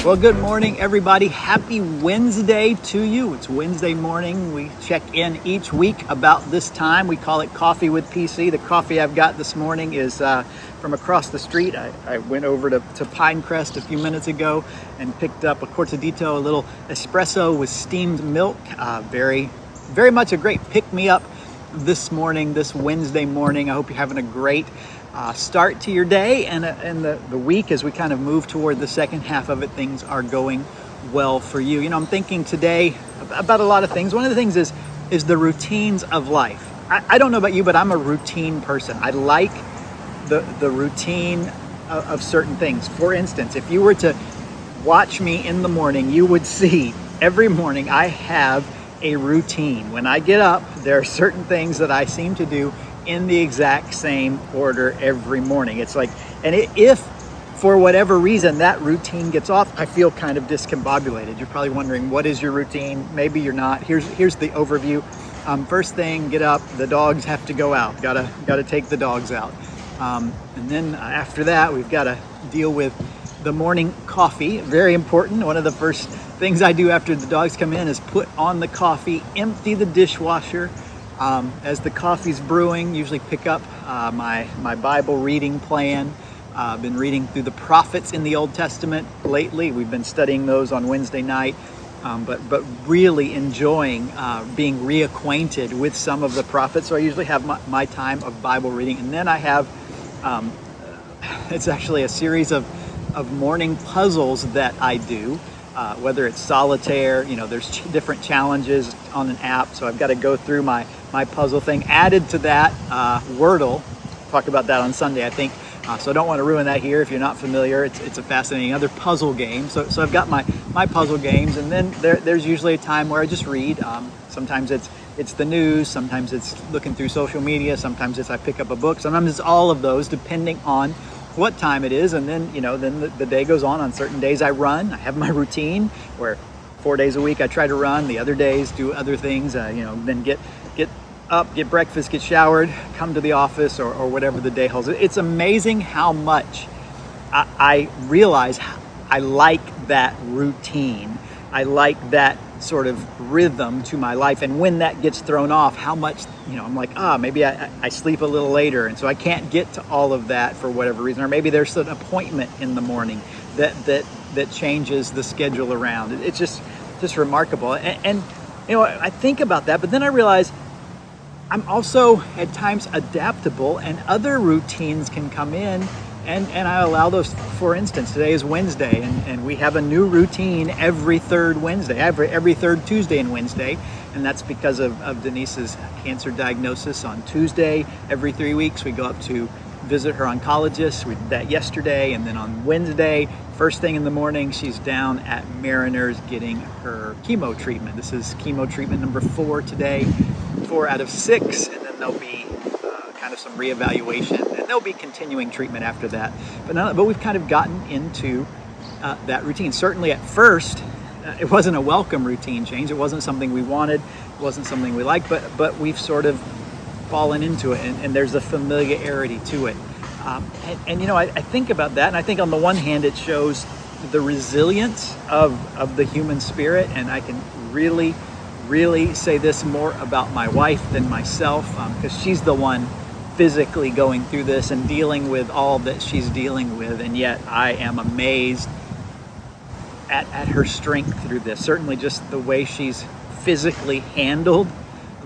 Well, good morning, everybody. Happy Wednesday to you. It's Wednesday morning. We check in each week about this time. We call it Coffee with PC. The coffee I've got this morning is from across the street. I went over to Pinecrest a few minutes ago and picked up a Cortadito, a little espresso with steamed milk. Very much a great pick-me-up this morning, this Wednesday morning. I hope you're having a great start to your day and the week as we kind of move toward the second half of it. Things are going well for you. You know, I'm thinking today about a lot of things. One of the things is the routines of life. I don't know about you, but I'm a routine person. I like the routine of certain things. For instance, if you were to watch me in the morning, you would see every morning I have a routine. When I get up, there are certain things that I seem to do in the exact same order every morning. It's like, and if for whatever reason that routine gets off, I feel kind of discombobulated. You're probably wondering, what is your routine? Maybe you're not. Here's the overview. First thing, get up, the dogs have to go out. Gotta take the dogs out. And then after that, we've got to deal with the morning coffee. Very important. One of the first things I do after the dogs come in is put on the coffee, empty the dishwasher. As the coffee's brewing, usually pick up my Bible reading plan. I've been reading through the prophets in the Old Testament lately. We've been studying those on Wednesday night, but really enjoying being reacquainted with some of the prophets. So I usually have my time of Bible reading, and then I have it's actually a series of morning puzzles that I do. Whether it's solitaire, you know, there's different challenges on an app. So I've got to go through my puzzle thing. Added to that, Wordle. Talk about that on Sunday, I think. So I don't want to ruin that here if you're not familiar. It's a fascinating other puzzle game. So I've got my puzzle games, and then there's usually a time where I just read. Sometimes it's the news. Sometimes it's looking through social media. Sometimes I pick up a book. Sometimes it's all of those, depending on what time it is. And then, you know, then the day goes on. On certain days I run. I have my routine where 4 days a week I try to run. The other days do other things, then get up, get breakfast, get showered, come to the office or whatever the day holds. It's amazing how much I realize I like that routine. I like that sort of rhythm to my life. And when that gets thrown off, how much, I'm like, maybe I sleep a little later. And so I can't get to all of that for whatever reason. Or maybe there's an appointment in the morning that changes the schedule around. It's just remarkable. And I think about that, but then I realize I'm also at times adaptable, and other routines can come in and I allow those. For instance, today is Wednesday, and we have a new routine every third Wednesday, every third Tuesday and Wednesday, and that's because of Denise's cancer diagnosis on Tuesday. Every 3 weeks we go up to visit her oncologist. We did that yesterday, and then on Wednesday, first thing in the morning, she's down at Mariners getting her chemo treatment. This is chemo treatment number 4 today, 4 out of 6, and then there'll be kind of some reevaluation, and there'll be continuing treatment after that. But we've kind of gotten into that routine. Certainly at first, it wasn't a welcome routine change. It wasn't something we wanted. It wasn't something we liked, but we've sort of fallen into it, and there's a familiarity to it. I think about that, and I think on the one hand it shows the resilience of the human spirit, and I can really say this more about my wife than myself, because she's the one physically going through this and dealing with all that she's dealing with, and yet I am amazed at her strength through this. Certainly just the way she's physically handled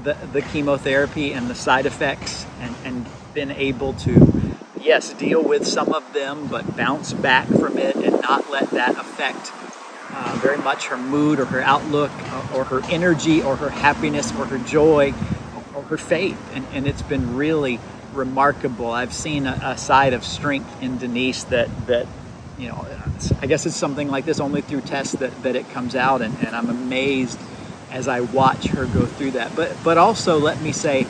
the chemotherapy and the side effects, and been able to, yes, deal with some of them, but bounce back from it and not let that affect very much her mood or her outlook or her energy or her happiness or her joy or her faith. And it's been really remarkable. I've seen a side of strength in Denise that I guess it's something like this, only through tests that it comes out, and I'm amazed as I watch her go through that. But also, let me say,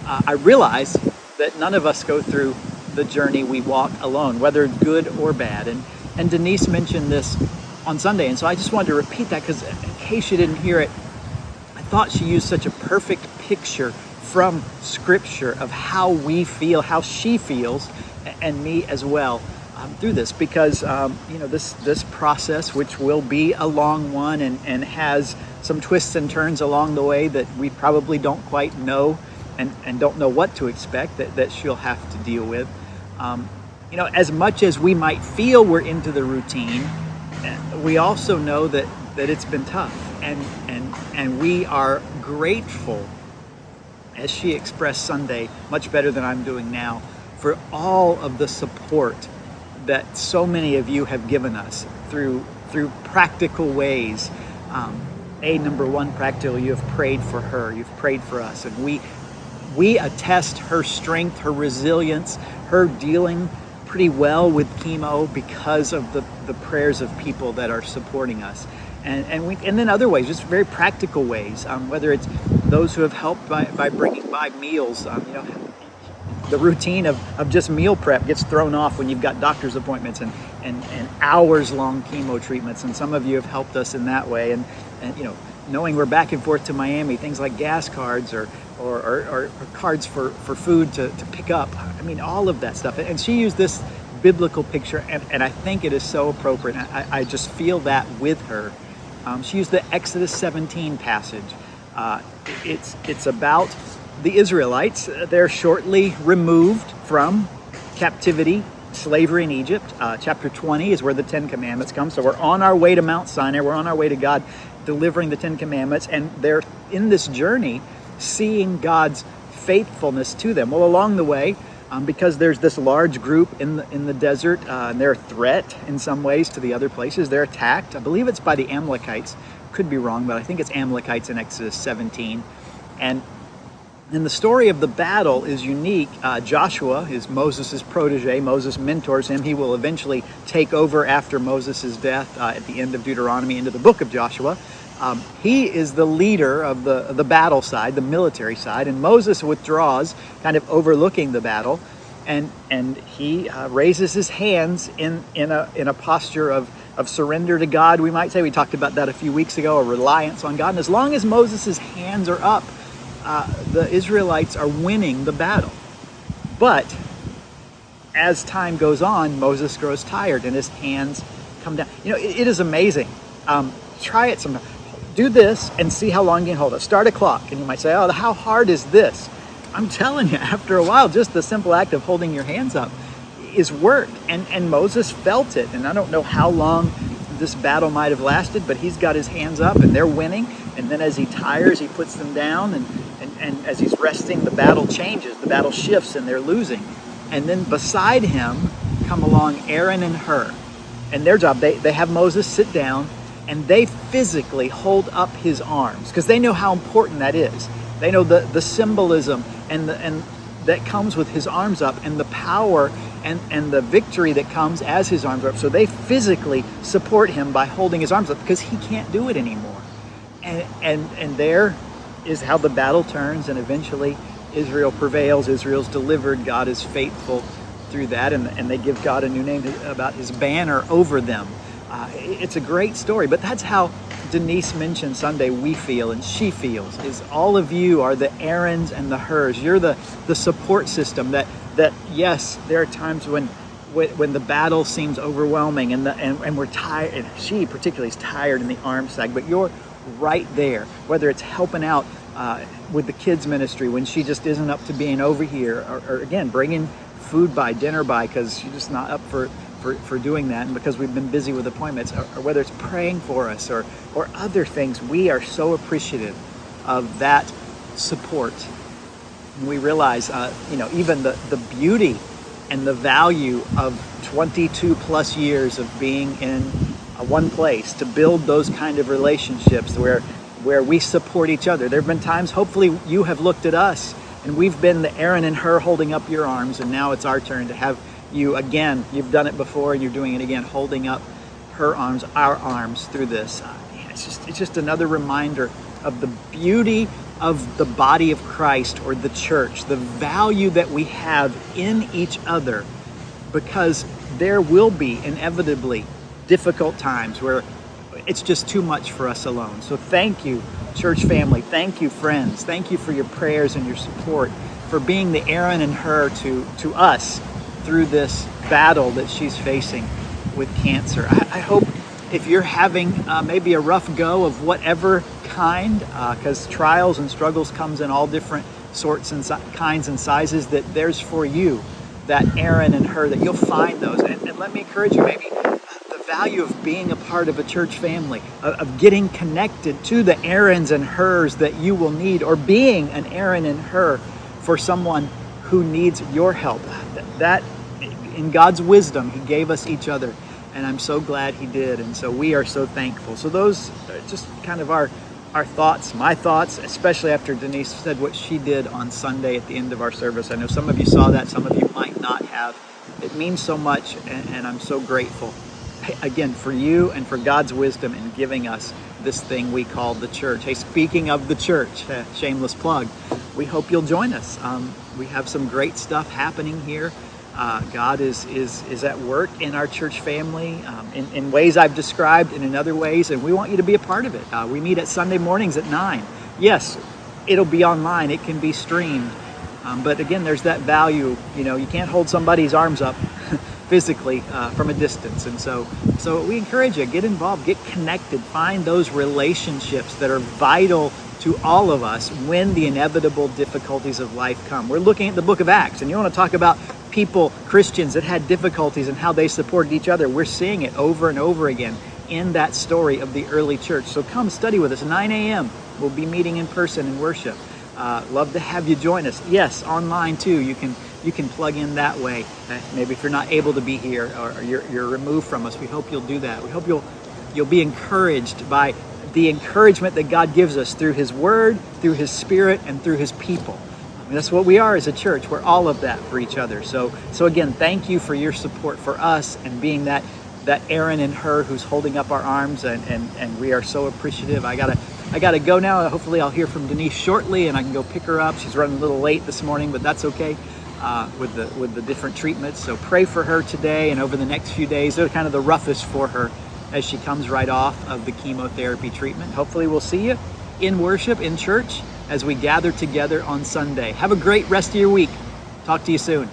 I realize that none of us go through the journey we walk alone, whether good or bad. And Denise mentioned this on Sunday, and so I just wanted to repeat that, because in case you didn't hear it, I thought she used such a perfect picture from Scripture of how we feel, how she feels, and me as well. through this, because this process, which will be a long one and has some twists and turns along the way that we probably don't quite know and don't know what to expect, that she'll have to deal with. As much as we might feel we're into the routine, we also know that it's been tough, and we are grateful, as she expressed Sunday much better than I'm doing now, for all of the support that so many of you have given us through practical ways. Number one, practical, you have prayed for her, you've prayed for us, and we attest her strength, her resilience, her dealing pretty well with chemo because of the prayers of people that are supporting us. And then other ways, just very practical ways, whether it's those who have helped by bringing by meals. The routine of just meal prep gets thrown off when you've got doctor's appointments and hours-long chemo treatments, and some of you have helped us in that way. And knowing we're back and forth to Miami, things like gas cards or cards for food to pick up. I mean, all of that stuff. And she used this biblical picture, and I think it is so appropriate. I just feel that with her. She used the Exodus 17 passage. It's about the Israelites. They're shortly removed from captivity, slavery in Egypt. Chapter 20 is where the Ten Commandments come. So we're on our way to Mount Sinai. We're on our way to God delivering the Ten Commandments. And they're in this journey seeing God's faithfulness to them. Well, along the way, because there's this large group in the desert, and they're a threat in some ways to the other places. They're attacked. I believe it's by the Amalekites. Could be wrong, but I think it's Amalekites in Exodus 17. And the story of the battle is unique. Joshua is Moses' protege. Moses mentors him. He will eventually take over after Moses' death at the end of Deuteronomy into the book of Joshua. He is the leader of the battle side, the military side, and Moses withdraws, kind of overlooking the battle, and he raises his hands in a posture of surrender to God, we might say. We talked about that a few weeks ago, a reliance on God. And as long as Moses' hands are up, the Israelites are winning the battle. But as time goes on, Moses grows tired and his hands come down. It is amazing. Try it sometime. Do this and see how long you can hold it. Start a clock. And you might say, oh, how hard is this? I'm telling you, after a while, just the simple act of holding your hands up is work. And Moses felt it. And I don't know how long this battle might have lasted, but he's got his hands up and they're winning. And then as he tires, he puts them down. And as he's resting, the battle changes. The battle shifts and they're losing. And then beside him come along Aaron and Hur. And their job, they have Moses sit down, and they physically hold up his arms because they know how important that is. They know the symbolism and that comes with his arms up, and the power and the victory that comes as his arms are up. So they physically support him by holding his arms up because he can't do it anymore. And there is how the battle turns, and eventually Israel prevails. Israel's delivered. God is faithful through that, and they give God a new name about his banner over them. It's a great story, but that's how Denise mentioned Sunday we feel and she feels, is all of you are the Aarons and the Hurs. You're the support system that yes, there are times when the battle seems overwhelming and we're tired, and she particularly is tired in the arm sag, but you're right there, whether it's helping out with the kids ministry when she just isn't up to being over here, or again, bringing food by, dinner by, because she's just not up for doing that, and because we've been busy with appointments, or whether it's praying for us or other things. We are so appreciative of that support. And we realize, even the beauty and the value of 22 plus years of being in one place to build those kind of relationships where we support each other. There have been times, hopefully you have looked at us and we've been the Aaron and Hur holding up your arms, and now it's our turn to have you again. You've done it before and you're doing it again, holding up her arms, our arms through this. It's just another reminder of the beauty of the body of Christ, or the church, the value that we have in each other, because there will be inevitably difficult times where it's just too much for us alone. So thank you, church family. Thank you, friends. Thank you for your prayers and your support, for being the Aaron and Hur to us through this battle that she's facing with cancer. I hope if you're having maybe a rough go of whatever kind, because trials and struggles comes in all different sorts and kinds and sizes, that there's for you that Aaron and her, that you'll find those. And let me encourage you, maybe the value of being a part of a church family, of getting connected to the Aarons and hers that you will need, or being an Aaron and her for someone who needs your help. That in God's wisdom, He gave us each other, and I'm so glad He did, and so we are so thankful. So those are just kind of our thoughts, my thoughts, especially after Denise said what she did on Sunday at the end of our service. I know some of you saw that, some of you might not have. It means so much, and I'm so grateful, again, for you and for God's wisdom in giving us this thing we call the church. Hey, speaking of the church, shameless plug, we hope you'll join us. We have some great stuff happening here. God is at work in our church family in ways I've described and in other ways, and we want you to be a part of it. We meet at Sunday mornings at 9. Yes, it'll be online. It can be streamed. But again, there's that value. You can't hold somebody's arms up physically from a distance. And so we encourage you, get involved, get connected, find those relationships that are vital to all of us when the inevitable difficulties of life come. We're looking at the book of Acts, and you want to talk about people, Christians that had difficulties and how they supported each other. We're seeing it over and over again in that story of the early church. So come study with us. 9 a.m. We'll be meeting in person in worship. Love to have you join us. Yes, online too. You can plug in that way. Maybe if you're not able to be here or you're removed from us, we hope you'll do that. We hope you'll be encouraged by the encouragement that God gives us through His Word, through His Spirit, and through His people. That's what we are as a church. We're all of that for each other. So again, thank you for your support for us and being that Aaron and her who's holding up our arms, and we are so appreciative. I gotta go now. Hopefully I'll hear from Denise shortly and I can go pick her up. She's running a little late this morning, but that's okay with the different treatments. So pray for her today and over the next few days. They're kind of the roughest for her as she comes right off of the chemotherapy treatment. Hopefully we'll see you in worship, in church, as we gather together on Sunday. Have a great rest of your week. Talk to you soon.